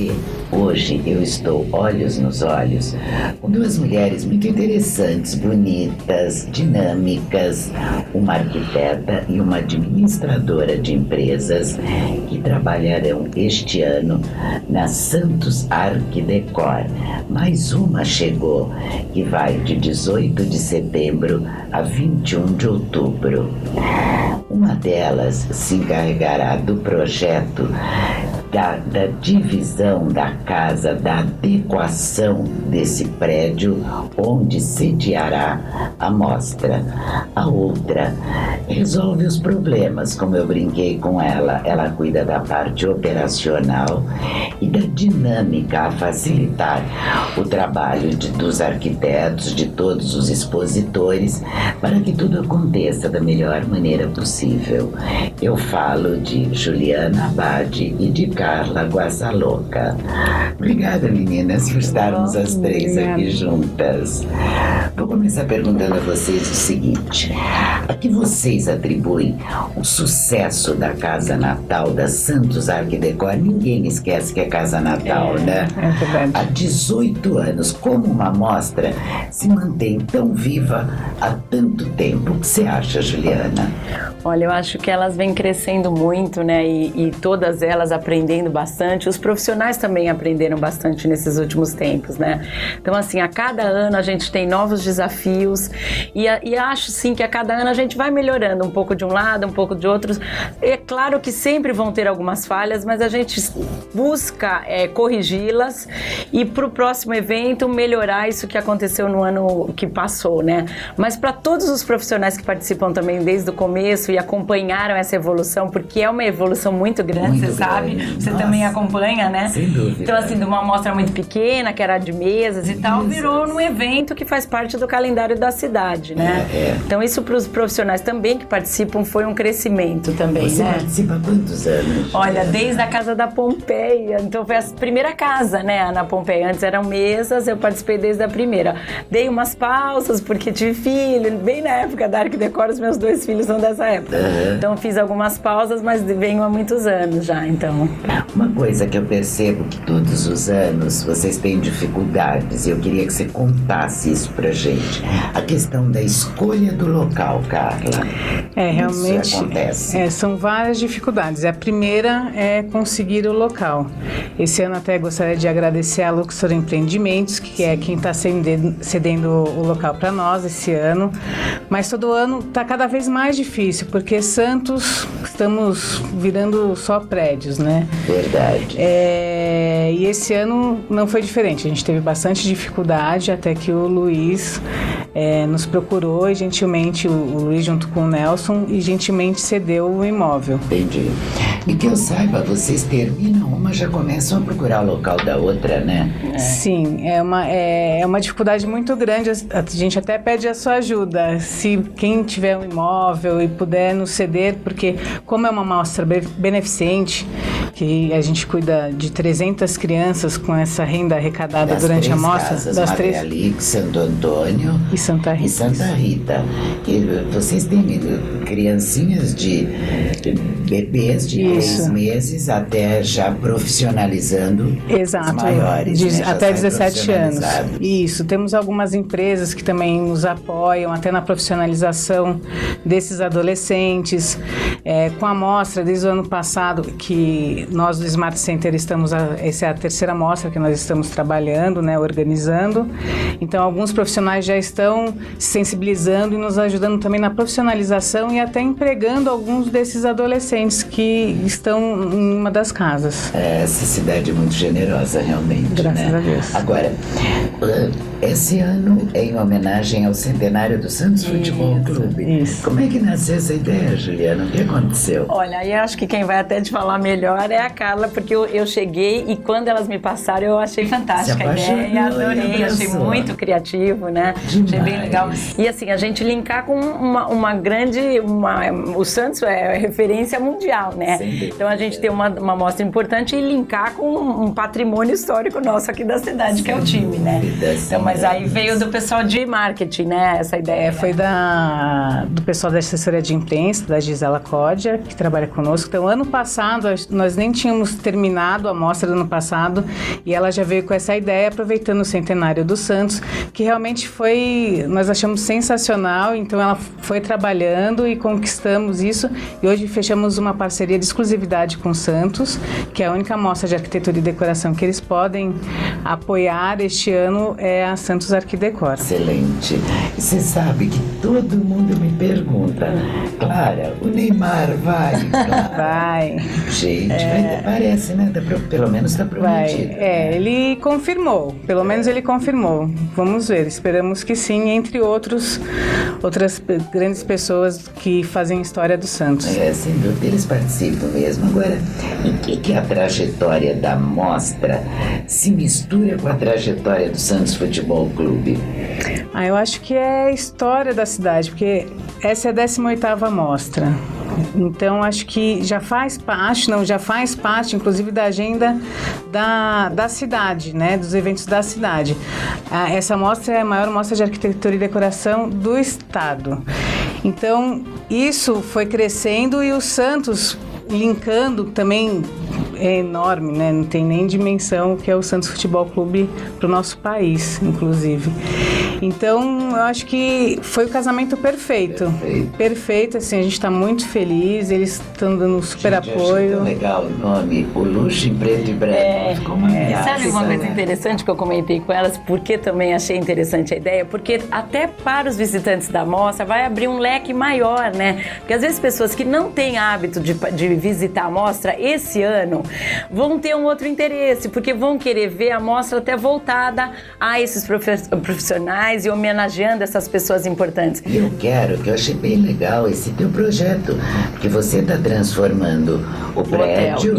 Olha, hoje eu estou olhos nos olhos com duas mulheres muito interessantes, bonitas, dinâmicas, uma arquiteta e uma administradora de empresas que trabalharão este ano na Santos Arquidecor. Mais uma chegou, que vai de 18 de setembro a 21 de outubro. Uma delas se encarregará do projeto da divisão da casa, da adequação desse prédio onde sediará a mostra. A outra resolve os problemas, como eu brinquei com ela. Ela cuida da parte operacional e da dinâmica a facilitar o trabalho dos arquitetos, de todos os expositores, para que tudo aconteça da melhor maneira possível. Eu falo de Juliana Abade e de Carla Guazzaloca. Obrigada, meninas, por estarmos as três aqui juntas. Vou começar perguntando a vocês o seguinte: a que vocês atribuem o sucesso da Casa Natal da Santos Arquidecor? Ninguém esquece que é Casa Natal, né? É verdade. Há 18 anos, como uma mostra se mantém tão viva há tanto tempo? O que você acha, Juliana? Olha, eu acho que elas vêm crescendo muito, né? E todas elas aprendendo bastante. Os profissionais também aprenderam bastante nesses últimos tempos, né? Então, assim, a cada ano a gente tem novos desafios e acho, sim, que a cada ano a gente vai melhorando um pouco de um lado, um pouco de outro. É claro que sempre vão ter algumas falhas, mas a gente busca corrigi-las e para o próximo evento melhorar isso que aconteceu no ano que passou, né? Mas para todos os profissionais que participam também desde o começo e acompanharam essa evolução, porque é uma evolução muito grande, você sabe? Você Nossa, também acompanha, né? Sem dúvida. Então, assim, de uma amostra muito pequena, que era de mesas e tal, virou num evento que faz parte do calendário da cidade, né? Então, isso para os profissionais também que participam foi um crescimento também, Você né? participa há quantos anos? Olha, desde a Casa da Pompeia, então foi a primeira casa, né, na Pompeia. Antes eram mesas, eu participei desde a primeira. Dei umas pausas porque tive filho, bem na época da Arquidecor, os meus 2 filhos são dessa época. Então fiz algumas pausas, mas venho há muitos anos já, então. Uma coisa que eu percebo que todos os anos vocês têm dificuldades, e eu queria que você contasse isso pra gente. A questão da escolha do local, Carla. Realmente isso acontece? São várias dificuldades. A primeira é conseguir o local. Esse ano até gostaria de agradecer a Luxor Empreendimentos, que é quem está cedendo o local para nós esse ano. Mas todo ano está cada vez mais difícil, porque Santos estamos virando só prédios, né? Verdade. E esse ano não foi diferente. A gente teve bastante dificuldade até que o Luiz nos procurou e gentilmente, o Luiz junto com o Nelson, e gentilmente cedeu o imóvel. Entendi. E que eu saiba, vocês terminam uma, já começam a procurar o local da outra, né? Sim, é uma dificuldade muito grande. A gente até pede a sua ajuda. Se quem tiver um imóvel e puder nos ceder, porque como é uma mostra beneficente, que a gente cuida de 300 crianças com essa renda arrecadada durante a mostra, das três casas, Santo Antônio e Santa Rita. E Santa Rita. E vocês têm criancinhas de bebês de 3 meses até já profissionalizando. Exato, os maiores, né? Até 17 anos. Isso, temos algumas empresas que também nos apoiam até na profissionalização desses adolescentes. Com a mostra, desde o ano passado, que nós do Smart Center essa é a terceira mostra que nós estamos trabalhando, né, organizando. Então, alguns profissionais já estão se sensibilizando e nos ajudando também na profissionalização e até empregando alguns desses adolescentes que estão em uma das casas. Essa cidade é muito generosa, realmente. Graças a Deus. Agora, esse ano é em homenagem ao centenário do Santos Futebol Clube. Isso. Como é que nasceu essa ideia, Juliana? O que aconteceu? Olha, aí acho que quem vai até te falar melhor é a Carla, porque eu cheguei e quando elas me passaram eu achei fantástica a ideia, adorei, achei muito criativo, né? Achei bem legal. E assim, a gente linkar com uma grande... o Santos é referência mundial, né? Então a gente tem uma mostra importante e linkar com um patrimônio histórico nosso aqui da cidade, que é o time, né? Então, mas aí veio do pessoal de marketing, né? Essa ideia. Foi do pessoal da assessoria de imprensa, da Gisela Códia, que trabalha conosco. Então, ano passado, nós nem tínhamos terminado a mostra do ano passado e ela já veio com essa ideia, aproveitando o centenário do Santos, que realmente nós achamos sensacional. Então, ela foi trabalhando e conquistamos isso e hoje fechamos uma parceria de exclusividade com o Santos, que é a única mostra de arquitetura e decoração que eles podem apoiar este ano é a Santos Arquidecor. Excelente. Você sabe que todo mundo me pergunta, Clara, o Neymar vai? Clara. Vai. Gente, parece, né? Pelo menos está prometido. Ele confirmou. Pelo menos ele confirmou. Vamos ver. Esperamos que sim, entre outras grandes pessoas que fazem história do Santos. Sem dúvida, eles participam mesmo. Agora, em que a trajetória da mostra se mistura com a trajetória do Santos Futebol Clube? Eu acho que é a história da cidade, porque essa é a 18ª mostra. Então, acho que já faz parte, inclusive, da agenda da cidade, né? Dos eventos da cidade. Essa mostra é a maior mostra de arquitetura e decoração do estado. Então, isso foi crescendo e o Santos linkando também é enorme, né? Não tem nem dimensão que é o Santos Futebol Clube para o nosso país, inclusive. Então, eu acho que foi o casamento perfeito. Perfeito, assim, a gente está muito feliz, eles estão dando super apoio. Tão legal o nome, o luxo em preto e branco. Ficou uma graça, sabe uma coisa interessante que eu comentei com elas, porque também achei interessante a ideia, porque até para os visitantes da mostra vai abrir um leque maior, né? Porque às vezes pessoas que não têm hábito de visitar a mostra esse ano vão ter um outro interesse, porque vão querer ver a mostra até voltada a esses profissionais e homenageando essas pessoas importantes. E eu achei bem legal esse teu projeto, porque você está transformando o prédio,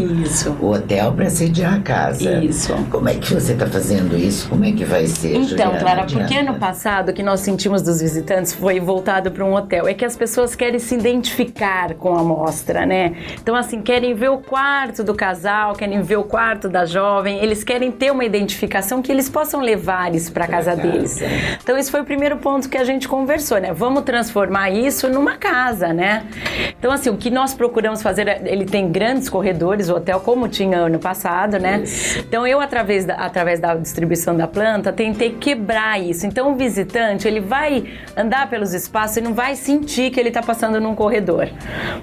o hotel para sediar a casa. Isso. Como é que você está fazendo isso? Como é que vai ser, Então, Juliana, Clara, porque ano passado o que nós sentimos dos visitantes foi voltado para um hotel, é que as pessoas querem se identificar com a mostra, né? Então, assim, querem ver o quarto do casal, querem ver o quarto da jovem, eles querem ter uma identificação que eles possam levar isso para casa deles. Então, esse foi o primeiro ponto que a gente conversou, né? Vamos transformar isso numa casa, né? Então, assim, o que nós procuramos fazer, ele tem grandes corredores, o hotel, como tinha ano passado, né? Isso. Então, eu, através da distribuição da planta, tentei quebrar isso. Então, o visitante, ele vai andar pelos espaços e não vai sentir que ele está passando num corredor.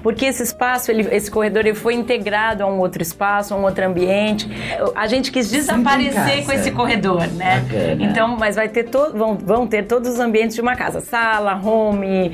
Porque esse espaço, esse corredor, ele foi integrado a um outro espaço, a um outro ambiente. A gente quis desaparecer com esse corredor, né? Bacana. Então, mas vai ter vão ter todos os ambientes de uma casa. Sala, home,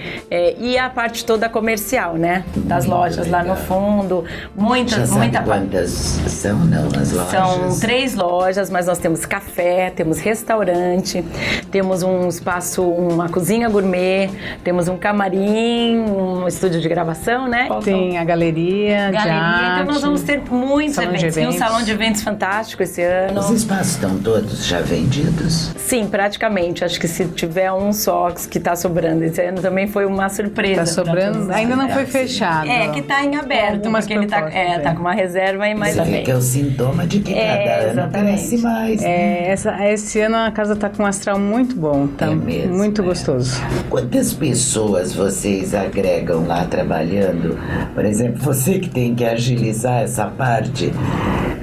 e a parte toda comercial, né? Das lojas legal. Lá no fundo. Muita quantas são, não, as lojas? São 3 lojas, mas nós temos café, temos restaurante, temos um espaço, uma cozinha gourmet, temos um camarim, um estúdio de gravação, né? Tem a galeria de arte. Então nós vamos ter muitos eventos. Tem um salão de eventos fantástico esse ano. Os espaços estão todos já vendidos? Sim, praticamente. Acho que se tiver um só que está sobrando. Esse ano também foi uma surpresa. Está sobrando, ainda não foi fechado. Que está em aberto, porque ele tá com uma reserva e mais além. Que é o sintoma de que cada ano cresce mais. Né? Esse ano a casa está com um astral muito bom, tá mesmo, muito gostoso. Quantas pessoas vocês agregam lá trabalhando? Por exemplo, você que tem que agilizar essa parte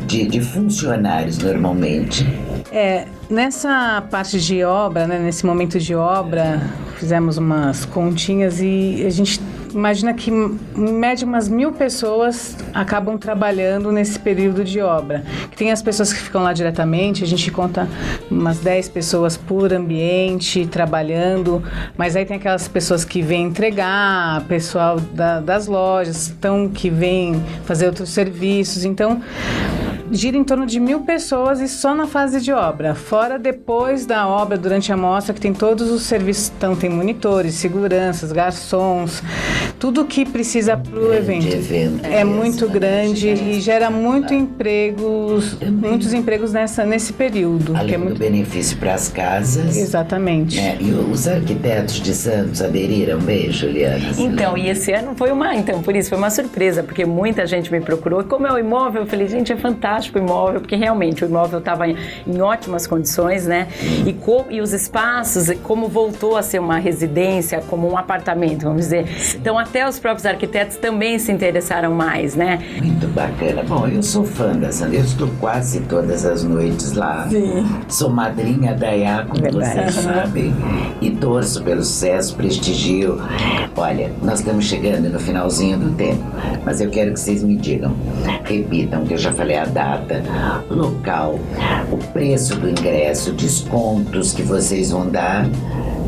de funcionários normalmente. Nessa parte de obra, né, nesse momento de obra, fizemos umas continhas e a gente imagina que, em média, umas 1.000 pessoas acabam trabalhando nesse período de obra. Tem as pessoas que ficam lá diretamente, a gente conta umas 10 pessoas por ambiente, trabalhando, mas aí tem aquelas pessoas que vêm entregar, pessoal das lojas, que vêm fazer outros serviços. Então, gira em torno de 1.000 pessoas e só na fase de obra. Fora depois da obra, durante a mostra, que tem todos os serviços. Então tem monitores, seguranças, garçons, tudo que precisa para o evento. É muito grande e gera muitos empregos nesse período. Além que é muito do benefício para as casas. Exatamente. Né? E os arquitetos de Santos aderiram bem, Juliana? Então, e esse ano foi por isso foi uma surpresa, porque muita gente me procurou. E como é o imóvel, eu falei, gente, é fantástico o imóvel, porque realmente o imóvel estava em ótimas condições, né? E os espaços, como voltou a ser uma residência, como um apartamento, vamos dizer. Então, até os próprios arquitetos também se interessaram mais, né? Muito bacana. Bom, eu sou fã da Santos, eu estou quase todas as noites lá. Sim. Sou madrinha da IA, como vocês sabem, e torço pelo sucesso, prestigio. Olha, nós estamos chegando no finalzinho do tempo, mas eu quero que vocês me digam, repitam, que eu já falei a data, local, o preço do ingresso, descontos que vocês vão dar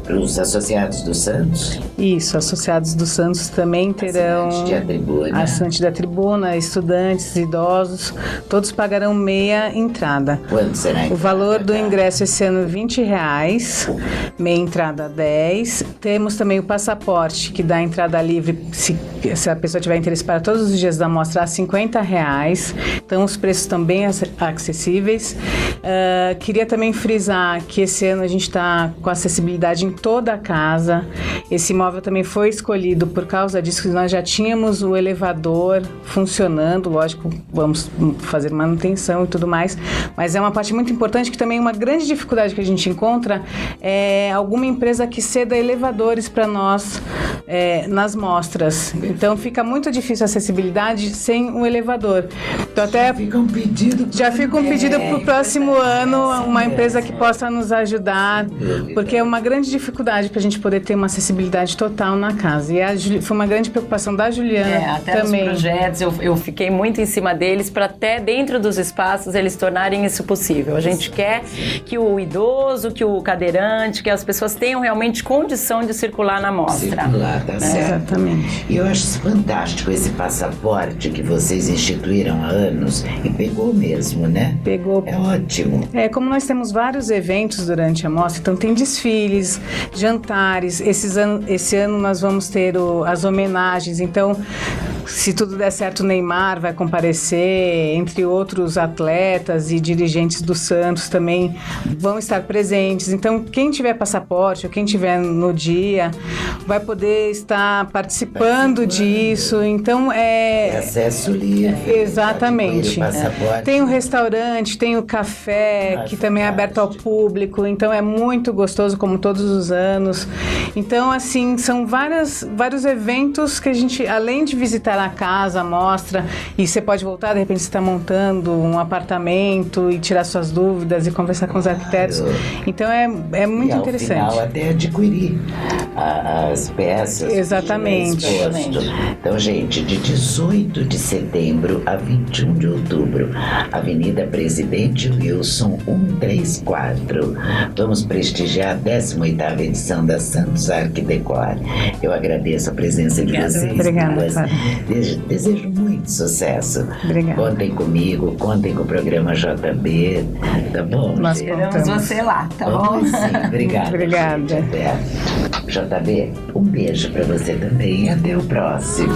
para os associados do Santos. Isso, associados do Santos também terão... Assinante da tribuna, estudantes, idosos, todos pagarão meia entrada. Quanto será a entrada? O valor do ingresso esse ano é R$20, meia entrada 10. Temos também o passaporte, que dá entrada livre, se a pessoa tiver interesse para todos os dias da mostra, a R$50. Então os preços estão bem acessíveis. Queria também frisar que esse ano a gente está com acessibilidade em toda a casa. Esse imóvel também foi escolhido por causa disso, que nós já tínhamos o elevador funcionando, lógico, vamos fazer manutenção e tudo mais, mas é uma parte muito importante, que também uma grande dificuldade que a gente encontra é alguma empresa que ceda elevadores para nós nas mostras. Então fica muito difícil a acessibilidade sem um elevador. Então até já fica um pedido para o próximo ano, uma empresa que possa nos ajudar, porque é uma grande dificuldade para a gente poder ter uma acessibilidade total na casa. E foi uma grande preocupação da Juliana até também. Os projetos, eu fiquei muito em cima deles para até dentro dos espaços eles tornarem isso possível. A gente quer que o idoso, que o cadeirante, que as pessoas tenham realmente condição de circular na mostra. Circular, tá certo. Exatamente. E eu acho fantástico esse passaporte que vocês instituíram há anos, e pegou mesmo, né? Pegou. É ótimo. Como nós temos vários eventos durante a mostra, então tem desfiles, jantares. Esse ano nós vamos ter as homenagens, então se tudo der certo, o Neymar vai comparecer, entre outros atletas e dirigentes do Santos também vão estar presentes. Então, quem tiver passaporte ou quem tiver no dia vai poder estar participando disso. Então, acesso livre. Exatamente. Tem o restaurante, tem o café, que também é aberto ao público. Então, é muito gostoso, como todos os anos. Então, assim, são vários eventos que a gente, além de visitar a casa, a mostra, e você pode voltar, de repente você está montando um apartamento e tirar suas dúvidas e conversar com os arquitetos. Então é muito interessante. Ao final, até adquirir as peças. Exatamente. Então, gente, de 18 de setembro a 21 de outubro, Avenida Presidente Wilson 134. Vamos prestigiar a 18ª edição da Santos Arc Decor. Eu agradeço a presença de vocês. Obrigada. Desejo muito sucesso. Obrigada. Contem comigo, contem com o programa JB, tá bom? Nós esperamos você lá, tá bom? Sim, obrigada. Obrigada. JB, um beijo pra você também e até o próximo.